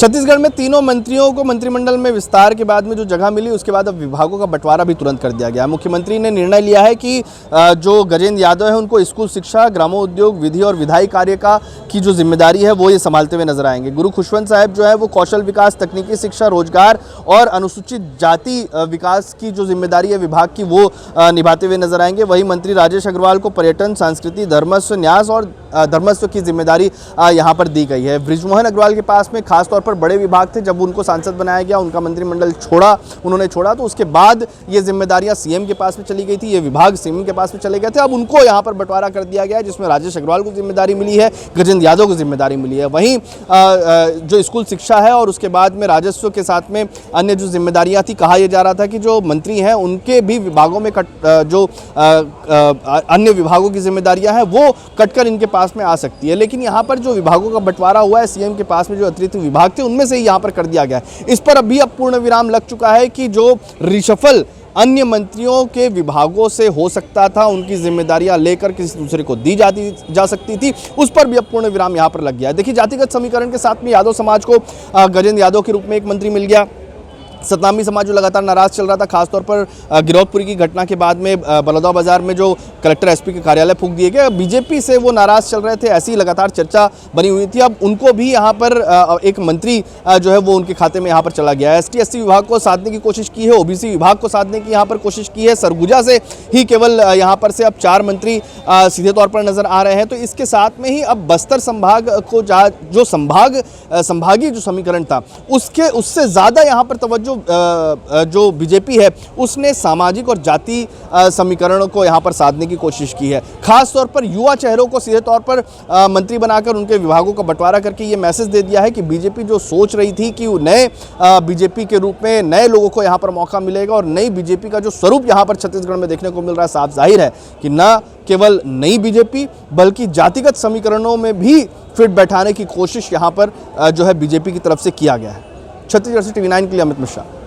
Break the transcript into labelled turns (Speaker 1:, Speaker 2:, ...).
Speaker 1: छत्तीसगढ़ में तीनों मंत्रियों को मंत्रिमंडल में विस्तार के बाद में जो जगह मिली, उसके बाद अब विभागों का बंटवारा भी तुरंत कर दिया गया है। मुख्यमंत्री ने निर्णय लिया है कि जो गजेंद्र यादव है उनको स्कूल शिक्षा, ग्रामोद्योग, विधि और विधायी कार्य की जो जिम्मेदारी है वो ये संभालते हुए नजर आएंगे। गुरु खुशवंत साहब जो है वो कौशल विकास, तकनीकी शिक्षा, रोजगार और अनुसूचित जाति विकास की जो जिम्मेदारी है विभाग की वो निभाते हुए नजर आएंगे। वहीं मंत्री राजेश अग्रवाल को पर्यटन, संस्कृति, धर्मस्व, न्यास और धर्मस्व की जिम्मेदारी यहाँ पर दी गई है। बृजमोहन अग्रवाल के पास में खासतौर पर बड़े विभाग थे। जब उनको सांसद बनाया गया, उनका मंत्रिमंडल उन्होंने छोड़ा तो उसके बाद ये जिम्मेदारियां सीएम के पास में चली गई थी, ये विभाग सीएम के पास में चले गए थे। अब उनको यहाँ पर बंटवारा कर दिया गया है, जिसमें राजेश अग्रवाल को जिम्मेदारी मिली है, गजेंद्र यादव को जिम्मेदारी मिली है। वहीं जो स्कूल शिक्षा है और उसके बाद में राजस्व के साथ में अन्य जो जिम्मेदारियां थी, कहा यह जा रहा था कि जो मंत्री हैं उनके भी विभागों में जो अन्य विभागों की जिम्मेदारियां हैं वो कटकर इनके पास में आ सकती है। लेकिन यहाँ पर जो विभागों का बंटवारा हुआ है, सीएम के पास में जो अतिरिक्त विभाग थे उनमें से ही यहाँ पर कर दिया गया है। इस पर अब पूर्ण विराम लग चुका है कि जो रिशफल अन्य मंत्रियों के विभागों से हो सकता था, उनकी जिम्मेदारियां लेकर किसी दूसरे को दी जा सकती थी, उस पर भी अब पूर्ण विराम यहां पर लग गया है। देखिए, जातिगत समीकरण के साथ में यादव समाज को गजेंद्र यादव के रूप में एक मंत्री मिल गया। सतनामी समाज जो लगातार नाराज चल रहा था, खासतौर पर गिरौदपुरी की घटना के बाद में बलौदा बाजार में जो कलेक्टर एसपी के कार्यालय फूंक दिए गए, बीजेपी से वो नाराज चल रहे थे, ऐसी लगातार चर्चा बनी हुई थी। अब उनको भी यहाँ पर एक मंत्री जो है वो उनके खाते में यहाँ पर चला गया है। एसटी एससी विभाग को साधने की कोशिश की है, ओबीसी विभाग को साधने की यहाँ पर कोशिश की है। सरगुजा से ही केवल यहाँ पर से अब 4 मंत्री सीधे तौर पर नजर आ रहे हैं। तो इसके साथ में ही अब बस्तर संभाग को जो संभागीय जो समीकरण था उससे ज़्यादा यहाँ पर तवज्जो जो बीजेपी है उसने सामाजिक और जाति समीकरणों को यहां पर साधने की कोशिश की है। खास तौर पर युवा चेहरों को सीधे तौर पर मंत्री बनाकर उनके विभागों का बंटवारा करके ये मैसेज दे दिया है कि बीजेपी जो सोच रही थी कि नए बीजेपी के रूप में नए लोगों को यहां पर मौका मिलेगा और नई बीजेपी का जो स्वरूप यहां पर छत्तीसगढ़ में देखने को मिल रहा है, साफ जाहिर है कि न केवल नई बीजेपी बल्कि जातिगत समीकरणों में भी फिट बैठाने की कोशिश यहां पर जो है बीजेपी की तरफ से किया गया है। छत्तीसगढ़ से TV9 के लिए अमित मिश्रा।